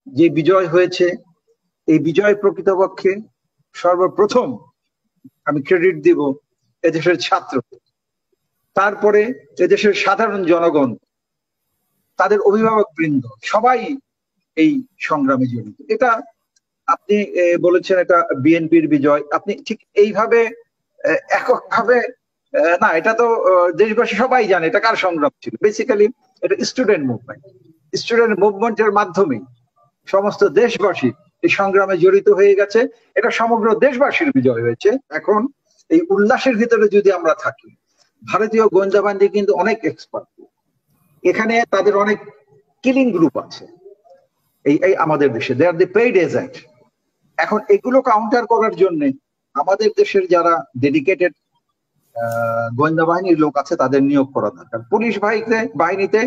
যে বিজয় হয়েছে, এই বিজয় প্রকৃতপক্ষে সর্বপ্রথম আমি ক্রেডিট দিব এদেশের ছাত্র, তারপরে এদেশের সাধারণ জনগণ, তাদের অভিভাবক বৃন্দ, সবাই এই সংগ্রামে জড়িত। এটা আপনি বলেছেন এটা বিএনপির বিজয়, আপনি ঠিক এইভাবে এককভাবে না, এটা তো দেশবাসী সবাই জানে এটা কার সংগ্রাম ছিল। বেসিক্যালি এটা স্টুডেন্ট মুভমেন্ট, স্টুডেন্ট মুভমেন্টের মাধ্যমে সমস্ত দেশবাসী এই সংগ্রামে জড়িত হয়ে গেছে। এটা সমগ্র দেশবাসীর বিজয় হয়েছে। এখন এই উল্লাসের ভিতরে যদি আমরা থাকি, ভারতীয় গোয়েন্দা বাহিনী কিন্তু অনেক এক্সপার্ট, এখানে তাদের অনেক কিলিং গ্রুপ আছে এই আমাদের দেশে, দে আর দি পেইড এজেন্ট। এখন এগুলো কাউন্টার করার জন্য আমাদের দেশের যারা ডেডিকেটেড গোয়েন্দা বাহিনীর লোক আছে তাদের নিয়োগ করা দরকার। পুলিশ বাহিনীতে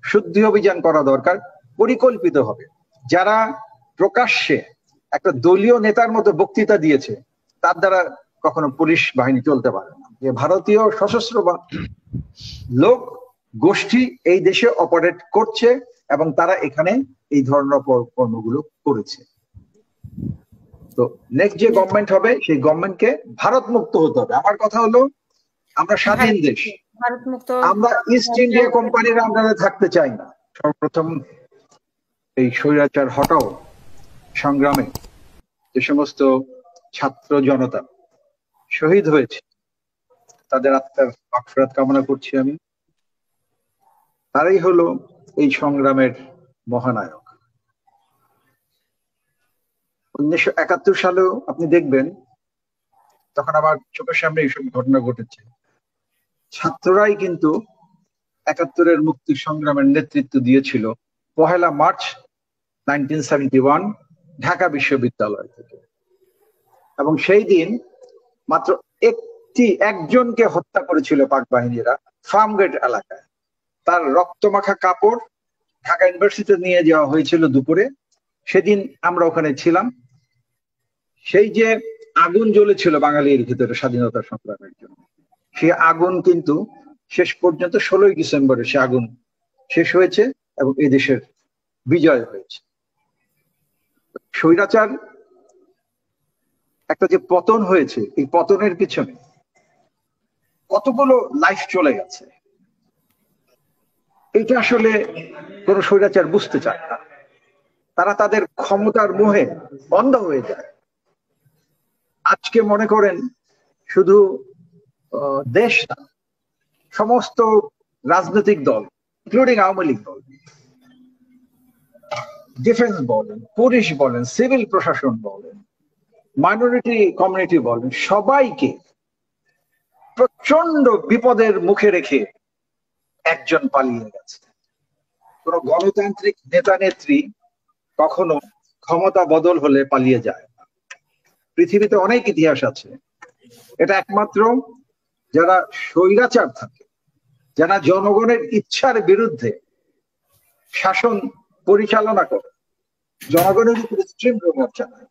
শুদ্ধি অভিযান করা দরকার পরিকল্পিত হবে। যারা প্রকাশ্যে একটা দলীয় নেতার মতো বক্তৃতা দিয়েছে তার দ্বারা কখনো পুলিশ বাহিনী চলতে পারে না। যে ভারতীয় সশস্ত্র লোক গোষ্ঠী এই দেশে অপারেট করছে এবং তারা এখানে এই ধরনের কর্মগুলো করেছে। তো নেক্সট যে গভর্নমেন্ট হবে সেই গভর্নমেন্টকে ভারত মুক্ত হতে হবে। আমার কথা হলো আমরা স্বাধীন দেশ, আমরা ইস্ট ইন্ডিয়া কোম্পানির আন্ডারে থাকতে চাই না। সর্বপ্রথম এই স্বৈরাচার হটাও সংগ্রামে যে সমস্ত ছাত্র জনতা শহীদ হয়েছে তাদের আত্মার মাগফিরাত কামনা করছি আমি। তারাই হলো এই সংগ্রামের মহানায়ক। 1971 সালেও আপনি দেখবেন তখন আমার চোখের সামনে এইসব ঘটনা ঘটেছে। ছাত্ররাই কিন্তু 71-এর মুক্তি সংগ্রামের নেতৃত্ব দিয়েছিল 1 মার্চ 1971 ঢাকা বিশ্ববিদ্যালয় থেকে। এবং সেই দিন মাত্র একজনকে হত্যা করেছিল পাক বাহিনীরা ফার্মগেট এলাকায়। তার রক্তমাখা কাপড় ঢাকা ইউনিভার্সিটিতে নিয়ে যাওয়া হয়েছিল দুপুরে। সেদিন আমরা ওখানে ছিলাম। সেই যে আগুন জ্বলেছিল বাঙালির ভিতরে স্বাধীনতা সংগ্রামের জন্য, সেই আগুন কিন্তু শেষ পর্যন্ত 16 ডিসেম্বরে সে আগুন শেষ হয়েছে এবং এই দেশের বিজয় হয়েছে। স্বৈরাচার একটা যে পতন হয়েছে, এই পতনের পিছনে কতগুলো লাইফ চলে গেছে, এটা আসলে কোন স্বৈরাচার বুঝতে চায় না। তারা তাদের ক্ষমতার মোহে অন্ধ হয়ে যায়। আজকে মনে করেন শুধু দেশ না, সমস্ত রাজনৈতিক দল ইনক্লুডিং আওয়ামী লীগ দল, ডিফেন্স বলেন, পুলিশ বলেন, সিভিল প্রশাসন বলেন, মাইনরিটি কমিউনিটি বলেন, সবাইকে প্রচন্ড বিপদের মুখে রেখে একজন পালিয়ে গেছে। কোন গণতান্ত্রিক নেতা নেত্রী কখনো ক্ষমতা বদল হলে পালিয়ে যায় না। পৃথিবীতে অনেক ইতিহাস আছে। এটা একমাত্র যারা স্বৈরাচার থাকে, যারা জনগণের ইচ্ছার বিরুদ্ধে শাসন পরিচালনা করে, জনগণের উপর এক্সট্রিম প্রভাব চালায়,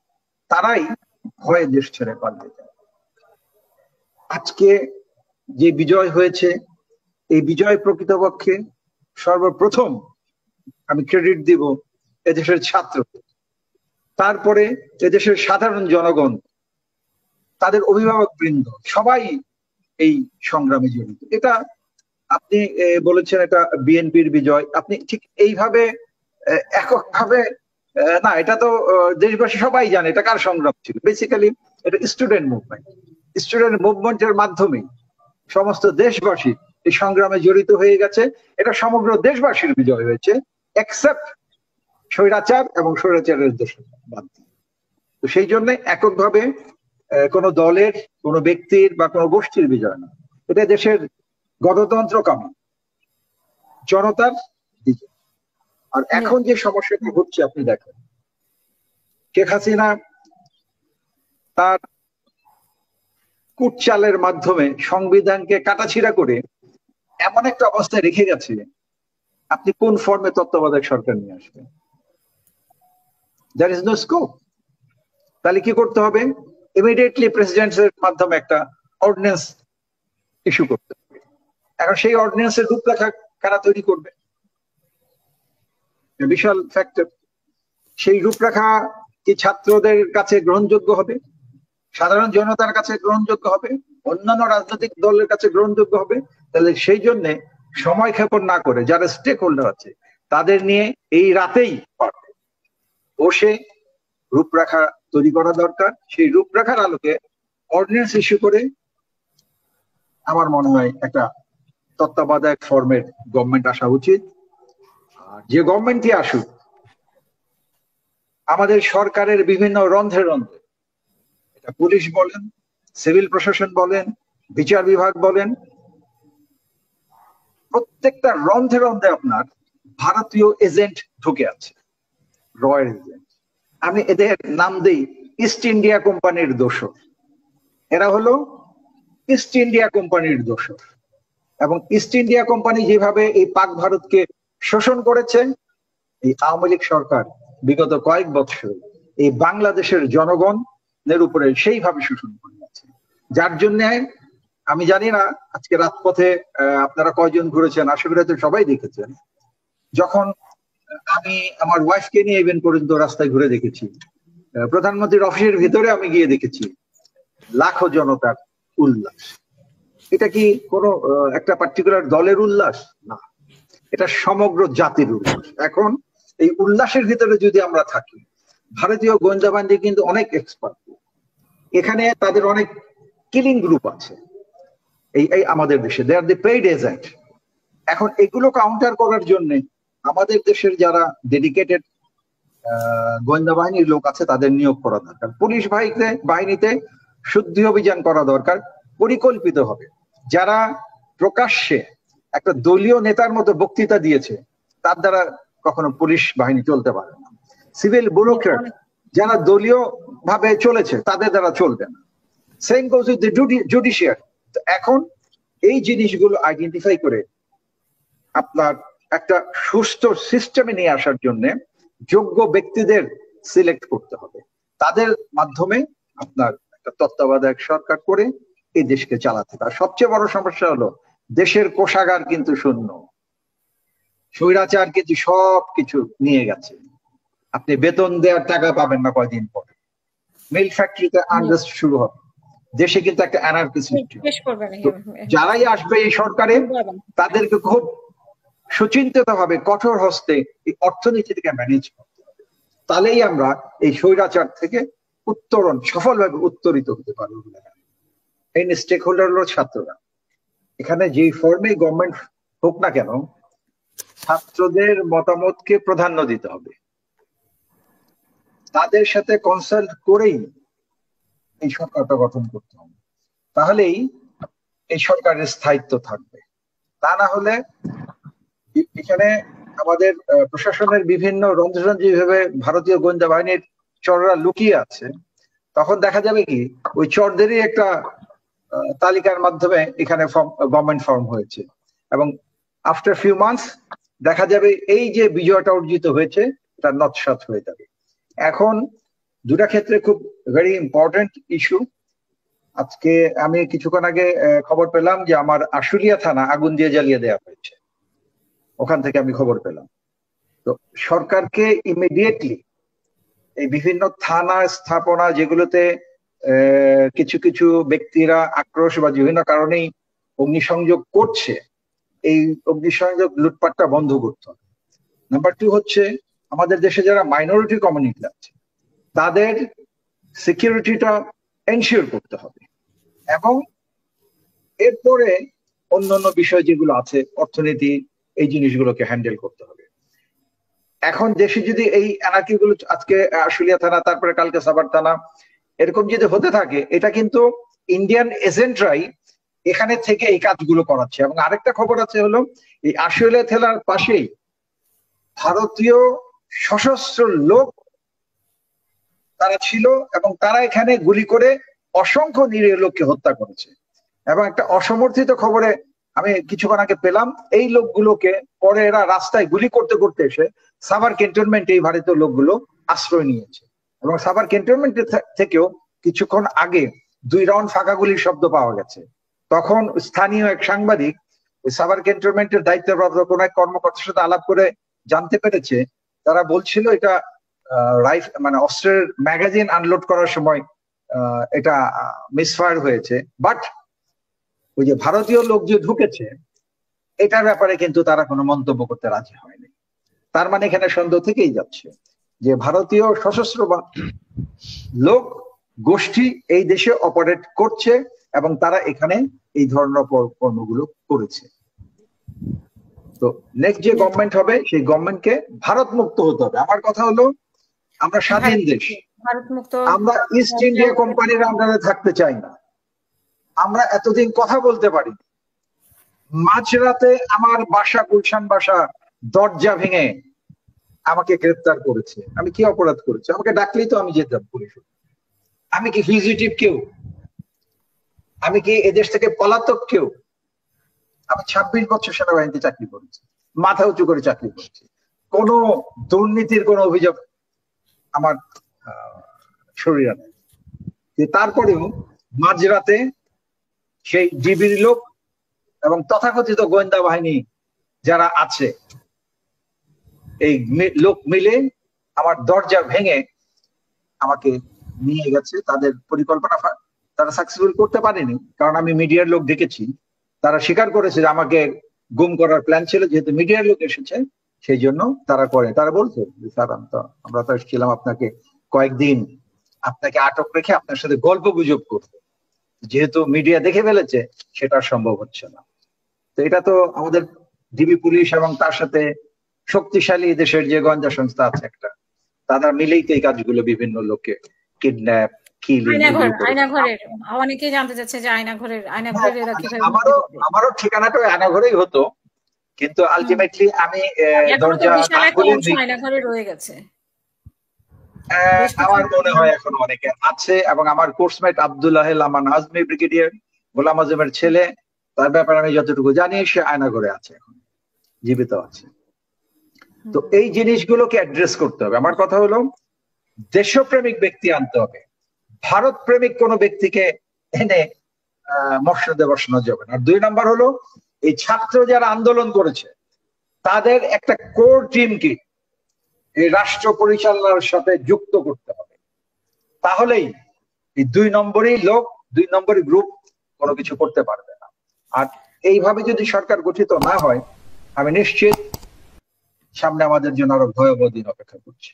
তারাই ভয়ে দেশ ছেড়ে পালিয়ে যায়। আজকে যে বিজয় হয়েছে, এই বিজয় প্রকৃতপক্ষে সর্বপ্রথম আমি ক্রেডিট দিব এদেশের ছাত্র, তারপরে এদেশের সাধারণ জনগণ, তাদের অভিভাবক বৃন্দ, সবাই এই সংগ্রামে জড়িত। এটা আপনি বলেছেন এটা বিএনপির বিজয়, আপনি ঠিক এইভাবে এককভাবে না, এটা তো দেশবাসী সবাই জানে এটা কার সংগ্রাম ছিল। বেসিক্যালি এটা স্টুডেন্ট মুভমেন্ট, স্টুডেন্ট মুভমেন্টের মাধ্যমে সমস্ত দেশবাসী এই সংগ্রামে জড়িত হয়ে গেছে। এটা সমগ্র দেশবাসীর বিজয় হয়েছে, এক্সেপ্ট স্বৈরাচার এবং স্বৈরাচারের দেশ বাদ দিয়ে। তো সেই জন্য এককভাবে কোনো দলের, কোনো ব্যক্তির বা কোনো গোষ্ঠীর বিজয় না, এটা দেশের গণতন্ত্রকামী জনতার বিজয়। আর এখন যে সমস্যাটা হচ্ছে আপনি দেখেন, শেখ হাসিনা তার কুটচালের মাধ্যমে সংবিধানকে কাটাছিড়া করে এমন একটা অবস্থায় রেখে গেছে, আপনি কোন ফর্মে তত্ত্বাবধায়ক সরকার নিয়ে আসবেন? there is no scope। তাহলে কি করতে হবে? ইমিডিয়েটলি প্রেসিডেন্টের মাধ্যমে একটা অর্ডিন্যান্স ইস্যু করতে হবে। এখন সেই অর্ডিন্যান্সের রূপরেখা কারা তৈরি করবে? বিশাল ফ্যাক্টর। সেই রূপরেখা কি ছাত্রদের কাছে গ্রহণযোগ্য হবে, সাধারণ জনতার কাছে গ্রহণযোগ্য হবে, অন্যান্য রাজনৈতিক দলের কাছে গ্রহণযোগ্য হবে? তাহলে সেই জন্য সময় ক্ষেপণ না করে যারা স্টেক হোল্ডার আছে তাদের নিয়ে এই রাতেই বসে রূপরেখা তৈরি করা দরকার। সেই রূপরেখার আলোকে অর্ডিন্যান্স ইস্যু করে আমার মনে হয় একটা তত্ত্বাবধায়ক ফর্মের গভর্নমেন্ট আসা উচিত। আর যে গভর্নমেন্টই আসুক, আমাদের সরকারের বিভিন্ন রন্ধ্রে রন্ধ্রে, এটা পুলিশ বলেন, সিভিল প্রশাসন বলেন, বিচার বিভাগ বলেন, প্রত্যেকটা রন্ধ্রে রন্ধ্রে আপনার ভারতীয় এজেন্ট ঢুকে আছে, রয়্যাল এজেন্ট। আমি এদের নাম দেই ইস্ট ইন্ডিয়া কোম্পানির দোসর। এরা হলো ইস্ট ইন্ডিয়া কোম্পানির দোসর। এবং ইস্ট ইন্ডিয়া কোম্পানি যেভাবে এই পাক ভারতকে শোষণ করেছে, এই আওয়ামী লীগ সরকার বিগত কয়েক বছর এই বাংলাদেশের জনগণের উপরে সেইভাবে শোষণ করে আছে। যার জন্য আমি জানি না আজকে রাজপথে আপনারা কয়জন ঘুরেছেন, আশা করি তো সবাই দেখেছেন। যখন আমি আমার ওয়াইফকে নিয়ে ইভেন পর্যন্ত রাস্তায় ঘুরে দেখেছি, প্রধানমন্ত্রীর অফিসের ভিতরে আমি গিয়ে দেখেছি লাখো জনতার উল্লাস। এটা কি কোনো একটা পার্টিকুলার দলের উল্লাস না, এটা সমগ্র জাতির উল্লাস। এখন এই উল্লাসের ভিতরে যদি আমরা থাকি, ভারতীয় গোয়েন্দা বাহিনী কিন্তু অনেক এক্সপার্ট, এখানে তাদের অনেক কিলিং গ্রুপ আছে এই আমাদের দেশে, দে আর দি পেইড এজেন্ট। এখন এগুলো কাউন্টার করার জন্য আমাদের দেশের যারা ডেডিকেটেড গোয়েন্দা বাহিনীর লোক আছে তাদের নিয়োগ করা দরকার। পুলিশ বাহিনীতে শুদ্ধি অভিযান করা দরকার পরিকল্পিত হবে। যারা প্রকাশ্যে একটা দলীয় নেতার মতো বক্তৃতা দিয়েছে তার দ্বারা কখনো পুলিশ বাহিনী চলতে পারে না। সিভিল ব্যুরোক্র্যাট যারা দলীয় ভাবে চলেছে তাদের দ্বারা চলবে না। Same goes with the judiciary. এখন এই জিনিসগুলো আইডেন্টিফাই করে আপনার একটা সুস্থ সিস্টেমে নিয়ে আসার জন্য যোগ্য ব্যক্তিদের সিলেক্ট করতে হবে। তাদের মাধ্যমে আপনার একটা তত্ত্বাবধায়ক সরকার করে এই দেশকে চালাতে হবে। সবচেয়ে বড় সমস্যা হলো দেশের কোষাগার কিন্তু শূন্য, স্বৈরাচার কিন্তু সব কিছু নিয়ে গেছে। আপনি বেতন দেওয়ার টাকা পাবেন না কয়দিন পর, মিল ফ্যাক্টরিতে আনরেস্ট শুরু হবে, দেশে কিন্তু একটা অ্যানার্কি সৃষ্টি হবে। যারাই আসবে এই সরকারে তাদেরকে খুব সুচিন্তিত ভাবে কঠোর হস্তে এই অর্থনীতিকে ম্যানেজ করতে হবে, তাহলেই আমরা এই স্বৈরাচার থেকে উত্তরণ সফলভাবে উত্তরিত হতে পারবো। এই স্টেক হোল্ডার হলো ছাত্ররা। এখানে যেই ফর্মে গভর্নমেন্ট হোক না কেন, ছাত্রদের মতামতকে প্রাধান্য দিতে হবে, তাদের সাথে কনসাল্ট করেই এই সরকারটা গঠন করতে হবে, তাহলেই এই সরকারের স্থায়িত্ব থাকবে। তা না হলে এখানে আমাদের প্রশাসনের বিভিন্ন রন্ধ্রে যেভাবে ভারতীয় গোয়েন্দা বাহিনীর চররা লুকিয়ে আছে, তখন দেখা যাবে কি ওই চরদেরই একটা তালিকার মাধ্যমে এখানে গভর্নমেন্ট ফর্ম হয়েছে, এবং আফটার ফিউ মান্থস দেখা যাবে এই যে বিজয়টা অর্জিত হয়েছে এটা নৎসাৎ হয়ে যাবে। এখন দুটা ক্ষেত্রে খুব ভেরি ইম্পর্টেন্ট ইস্যু। আজকে আমি কিছুক্ষণ আগে খবর পেলাম যে আমার আশুলিয়া থানা আগুন দিয়ে জ্বালিয়ে দেওয়া হয়েছে, ওখান থেকে আমি খবর পেলাম। তো সরকারকে ইমিডিয়েটলি এই বিভিন্ন থানা স্থাপনা যেগুলোতে কিছু কিছু ব্যক্তিরা আক্রোশ বা বিভিন্ন কারণেই অগ্নিসংযোগ করছে, এই অগ্নিসংযোগ লুটপাটটা বন্ধ করতে হবে। নাম্বার 2 হচ্ছে আমাদের দেশে যারা মাইনরিটি কমিউনিটি আছে তাদের সিকিউরিটিটা এনশিওর করতে হবে, এবং এরপরে অন্যান্য বিষয় যেগুলো আছে অর্থনীতি, এই জিনিসগুলোকে হ্যান্ডেল করতে হবে। এখন দেশে যদি এই এনার্কি গুলো আজকে আশুলিয়া থানা, তারপরে কালকে সাভার থানা, এরকম যদি হতে থাকে, এটা কিন্তু ইন্ডিয়ান এজেন্টরাই এখানে থেকে এই কাজগুলো করাচ্ছে। এবং আরেকটা খবর আছে হলো এই আশুলিয়া থানার পাশেই ভারতীয় সশস্ত্র লোক তারা ছিল, এবং তারা এখানে গুলি করে অসংখ্য নিরীহ লোককে হত্যা করেছে। এবং একটা অসমর্থিত খবরে আমি কিছুক্ষণ আগে পেলাম, এই লোকগুলোকে পরে এরা রাস্তায় গুলি করতে করতে এসে সাভার ক্যান্টনমেন্টে এই ভারতীয় লোকগুলো আশ্রয় নিয়েছে, এবং সাভার ক্যান্টনমেন্ট থেকেও কিছুক্ষণ আগে 2 রাউন্ড ফাঁকা গুলির শব্দ পাওয়া গেছে। তখন স্থানীয় এক সাংবাদিক সাভার ক্যান্টনমেন্টের দায়িত্বপ্রাপ্ত কোন এক কর্মকর্তার সাথে আলাপ করে জানতে পেরেছে, তারা বলছিল এটা মানে অস্ত্রের ম্যাগাজিন আনলোড করার সময় এটা মিসফায়ার হয়েছে, বাট ওই যে ভারতীয় লোক যে ঢুকেছে এটার ব্যাপারে কিন্তু তারা কোনো মন্তব্য করতে রাজি হয়নি। তার মানে এখানে সন্দেহ থেকেই যাচ্ছে যে ভারতীয় সশস্ত্র লোক গোষ্ঠী এই দেশে অপারেট করছে এবং তারা এখানে এই ধরনের কর্মগুলো করেছে। তো নেক্সট যে গভর্নমেন্ট হবে সেই গভর্নমেন্টকে ভারত মুক্ত হতে হবে। আমার কথা হলো আমরা স্বাধীন দেশ, আমরা ইস্ট ইন্ডিয়া কোম্পানির আন্ডারে থাকতে চাই না। আমরা এতদিন কথা বলতে পারি, মাঝরাতে আমার বাসা গুলশান বাসা দরজা ভেঙে আমাকে গ্রেফতার করেছে। আমি কি অপরাধ করেছি? আমাকে ডাকলেই তো আমি যেতাম পুলিশ। আমি কি ফিউজিটিভ কেউ? আমি কি এদেশ থেকে পলাতক কেউ? আমি 26 বছর সেনাবাহিনীতে চাকরি করেছি, মাথা উঁচু করে চাকরি করেছি, কোন দুর্নীতির কোন অভিযোগ আমার শরীরে নেই। তারপরেও মাঝরাতে সেই ডিবির লোক এবং তথাকথিত গোয়েন্দা বাহিনী যারা আছে এই লোক মিলে আমার দরজা ভেঙে আমাকে নিয়ে গেছে। তাদের পরিকল্পনা তারা সাকসেসফুল করতে পারেনি, কারণ আমি মিডিয়ার লোক দেখেছি। তারা স্বীকার করেছে যে আমাকে গুম করার প্ল্যান ছিল, যেহেতু মিডিয়ার লোক এসেছে সেই জন্য তারা করে। তারা বলছে স্যার আমরা তো এসেছিলাম আপনাকে কয়েকদিন আপনাকে আটক রেখে আপনার সাথে গল্প গুজব করতে, যেহেতু মিডিয়া দেখে ফেলেছে সেটা সম্ভব হচ্ছে না। তো এটা তো আমাদের ডিবি পুলিশ এবং তার সাথে শক্তিশালী দেশের যে গোয়েন্দা সংস্থা আছে একটা, তারা মিলেই তো এই কাজগুলো বিভিন্ন লোককে কিডন্যাপ অনেকেই জানতে চাচ্ছে যে আমারও ঠিকানাটা আয়নাঘরেই হতো, কিন্তু আলটিমেটলি আমি আয়নাঘরে রয়ে গেছে আমার মনে হয় এখন অনেকে আছে। এবং আমার কোর্সমেট আব্দুল্লাহ আমান আজমি ব্রিগেডিয়ার গোলাম আজমের ছেলে, তার ব্যাপারে আমি যতটুকু জানি সে আয়নাঘরে আছে, এখন জীবিত আছে। তো এই জিনিসগুলোকে অ্যাড্রেস করতে হবে। আমার কথা হলো দেশপ্রেমিক ব্যক্তি আনতে হবে, ভারত প্রেমিক কোন ব্যক্তিকে এনে মসনদে বসানো যাবে না। আর 2 নম্বর হলো এই ছাত্র যারা আন্দোলন করেছে তাদের একটা কোর টিমকে এই রাষ্ট্র পরিচালনার সাথে যুক্ত করতে হবে। তাহলেই এই 2 নম্বরই লোক, 2 নম্বরই গ্রুপ কোনো কিছু করতে পারবে না। আর এইভাবে যদি সরকার গঠিত না হয়, আমি নিশ্চিত সামনে আমাদের জন্য আরো ভয়াবহ দিন অপেক্ষা করছি।